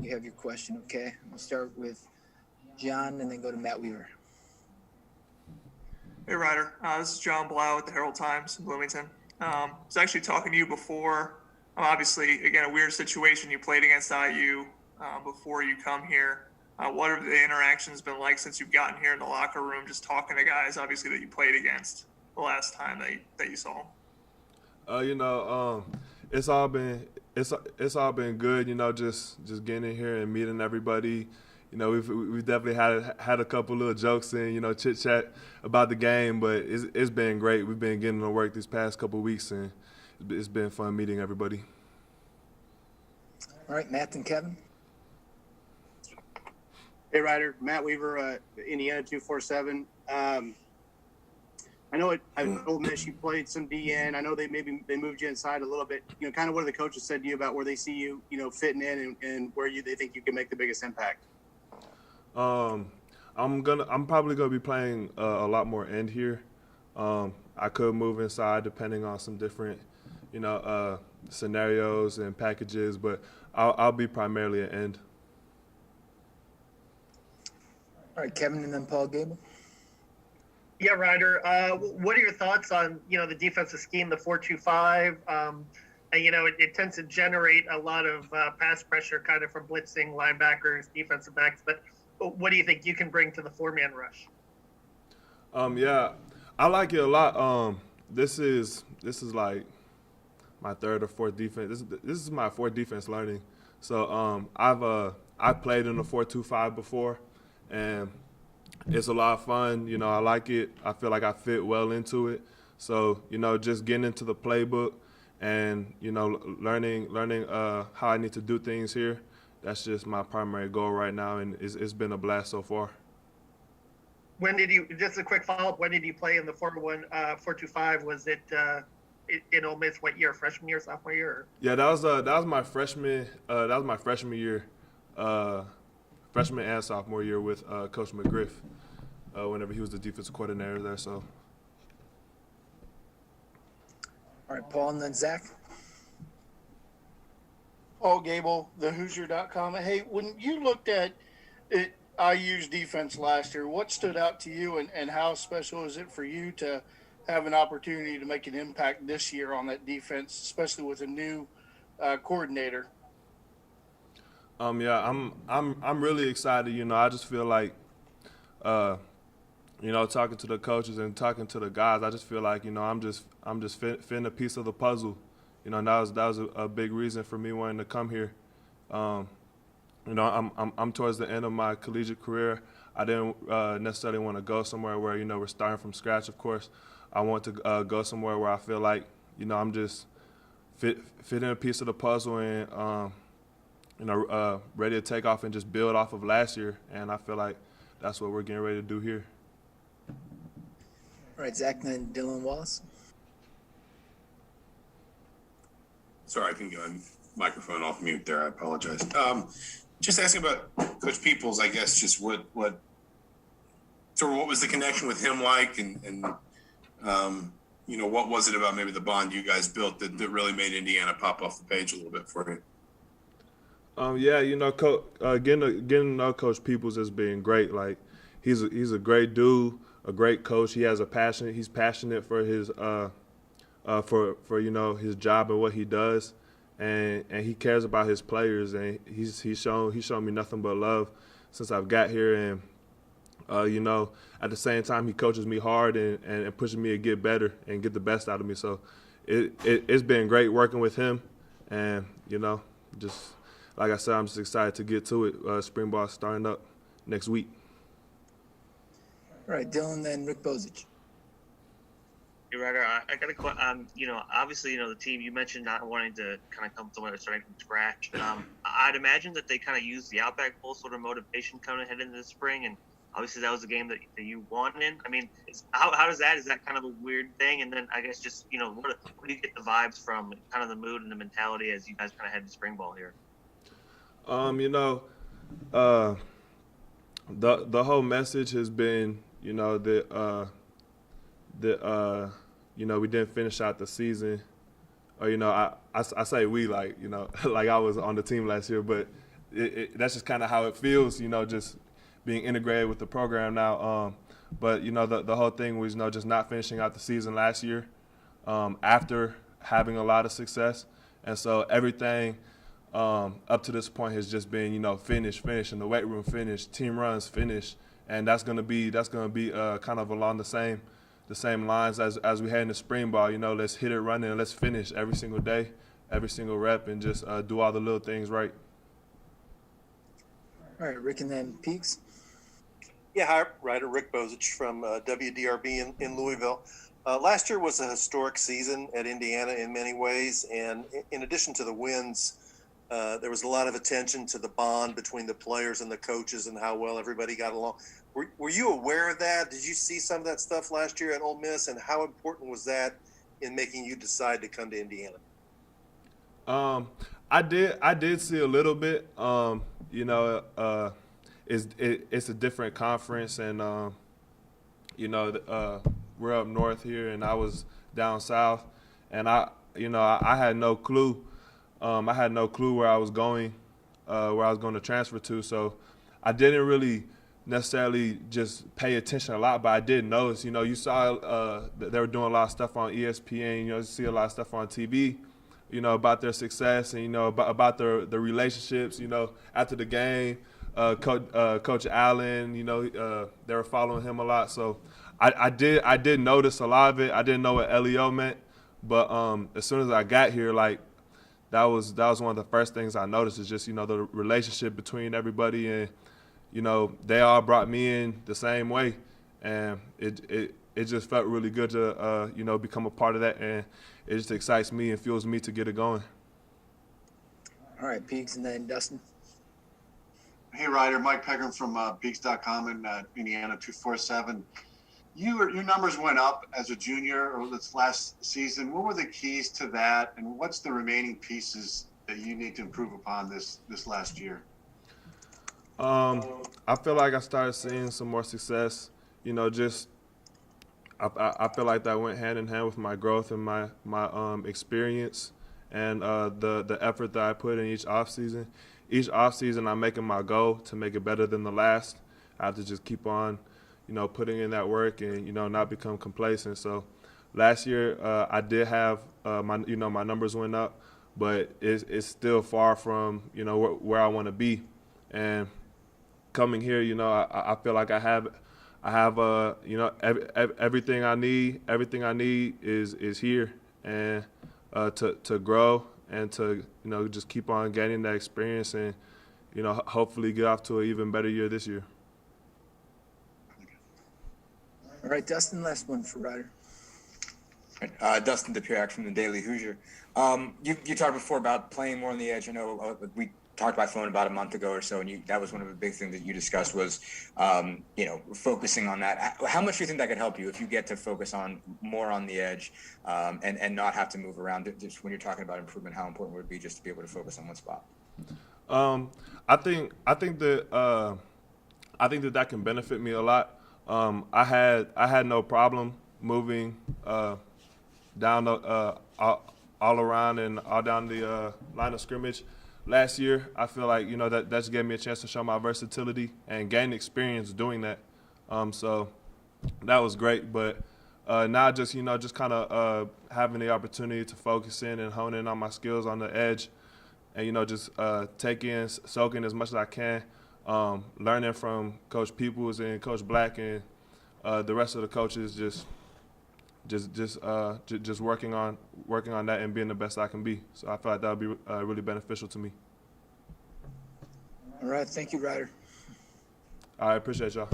you have your question, okay? We'll start with John and then go to Matt Weaver. Hey, Ryder. This is John Blau with the Herald Times in Bloomington. I was actually talking to you before. Obviously, again, a weird situation. You played against IU before you come here. What have the interactions been like since you've gotten here in the locker room, just talking to guys, obviously, that you played against the last time that you saw them? It's all been good. Just getting in here and meeting everybody. We've definitely had a couple little jokes and chit chat about the game, but it's been great. We've been getting to work these past couple of weeks, and it's been fun meeting everybody. All right, Matt and Kevin. Hey, Ryder. Matt Weaver, Indiana 247. I know at Ole Miss you played some DN. I know they moved you inside a little bit. Kind of what the coaches said to you about where they see you, fitting in and where they think you can make the biggest impact. I'm probably gonna be playing a lot more end here. I could move inside depending on some different, scenarios and packages, but I'll be primarily an end. All right, Kevin and then Paul Gable. Yeah, Ryder. What are your thoughts on the defensive scheme, the 4-2-5? And it tends to generate a lot of pass pressure, kind of from blitzing linebackers, defensive backs. But what do you think you can bring to the 4-man rush? Yeah, I like it a lot. This is like my third or fourth defense. This is my fourth defense learning. So I've played in the 4-2-5 before, and it's a lot of fun. I like it. I feel like I fit well into it. So, just getting into the playbook and, learning how I need to do things here, that's just my primary goal right now, and it's been a blast so far. When did you, just a quick follow-up, when did you play in the 4-2-5? Was it in Ole Miss, what year, freshman year, sophomore year? Or? Yeah, that was my freshman year. Freshman and sophomore year with Coach McGriff, whenever he was the defensive coordinator there. So. All right, Paul and then Zach. Paul Gable, thehoosier.com. Hey, when you looked at it, IU's defense last year, what stood out to you and how special is it for you to have an opportunity to make an impact this year on that defense, especially with a new coordinator? Yeah, I'm really excited. I just feel like, talking to the coaches and talking to the guys, I just feel like, I'm just fitting a piece of the puzzle. And that was a big reason for me wanting to come here. I'm towards the end of my collegiate career. I didn't necessarily want to go somewhere where, we're starting from scratch, of course. I want to go somewhere where I feel like, I'm just fitting a piece of the puzzle and, ready to take off and just build off of last year. And I feel like that's what we're getting ready to do here. All right, Zach and then Dylan Wallace. Sorry, I can go on microphone off mute there. I apologize. Just asking about Coach Peeples, I guess, just what was the connection with him like, and what was it about maybe the bond you guys built that really made Indiana pop off the page a little bit for you? Getting to know Coach Peeples has been great. Like, he's a great dude, a great coach. He has a passion. He's passionate for his his job and what he does, and he cares about his players. And he's shown me nothing but love since I've got here. And at the same time, he coaches me hard and pushes me to get better and get the best out of me. So it's been great working with him, and just. Like I said, I'm just excited to get to it. Spring ball starting up next week. All right, Dylan, then Rick Bozich. Hey, Ryder, I got a question. Obviously, the team, you mentioned not wanting to kind of come somewhere starting from scratch. I'd imagine that they kind of use the Outback Bowl sort of motivation coming ahead into the spring, and obviously that was a game that you won in. I mean, how does that? Is that kind of a weird thing? And then I guess just, what do you get the vibes from, kind of the mood and the mentality as you guys kind of head to spring ball here? The whole message has been, that we didn't finish out the season, or I say we, like, like I was on the team last year, but that's just kind of how it feels, just being integrated with the program now. But the whole thing was just not finishing out the season last year after having a lot of success, and so everything up to this point has just been finish in the weight room, finish team runs, finish, and that's gonna be kind of along the same lines as we had in the spring ball. Let's hit it running and let's finish every single day, every single rep, and just do all the little things right. All right, Rick, and then Peaks. Yeah, hi, Ryder. Rick Bozich from WDRB in Louisville. Last year was a historic season at Indiana in many ways, and in addition to the wins, there was a lot of attention to the bond between the players and the coaches and how well everybody got along. Were you aware of that? Did you see some of that stuff last year at Ole Miss, and how important was that in making you decide to come to Indiana? I did see a little bit. It's a different conference, and we're up north here, and I was down south, and I had no clue. I had no clue where I was going to transfer to, so I didn't really necessarily just pay attention a lot, but I did notice. You saw they were doing a lot of stuff on ESPN. You see a lot of stuff on TV. About their success and about the relationships. After the game. Coach Allen, they were following him a lot. So I did notice a lot of it. I didn't know what LEO meant, but as soon as I got here, that was one of the first things I noticed is just the relationship between everybody, and they all brought me in the same way, and it just felt really good to become a part of that, and it just excites me and fuels me to get it going. All right, Peaks, and then Dustin. Hey, Ryder, Mike Pegram from Peaks.com in Indiana 247. Your numbers went up as a junior or this last season. What were the keys to that, and what's the remaining pieces that you need to improve upon this last year? I feel like I started seeing some more success. I feel like that went hand in hand with my growth and my experience and the effort that I put in each offseason. Each offseason, I'm making my goal to make it better than the last. I have to just keep on, putting in that work and, not become complacent. So last year, I did have my numbers went up, but it's still far from, where I want to be. And coming here, I feel like I have everything I need. Everything I need is here, and to grow and to just keep on gaining that experience and hopefully get off to an even better year this year. All right, Dustin, last one for Ryder. Dustin DePierac from the Daily Hoosier. You talked before about playing more on the edge. I know we talked by phone about a month ago or so, and that was one of the big things that you discussed was, focusing on that. How much do you think that could help you if you get to focus on more on the edge and not have to move around? Just when you're talking about improvement, how important would it be just to be able to focus on one spot? I think that can benefit me a lot. I had no problem moving down all around and all down the line of scrimmage. Last year, I feel like that just gave me a chance to show my versatility and gain experience doing that. So that was great. But now just kind of having the opportunity to focus in and hone in on my skills on the edge, and just soak in as much as I can, learning from Coach Peeples and Coach Black and the rest of the coaches. Just working on that and being the best I can be. So I feel like that would be really beneficial to me. All right, thank you, Ryder. I appreciate y'all.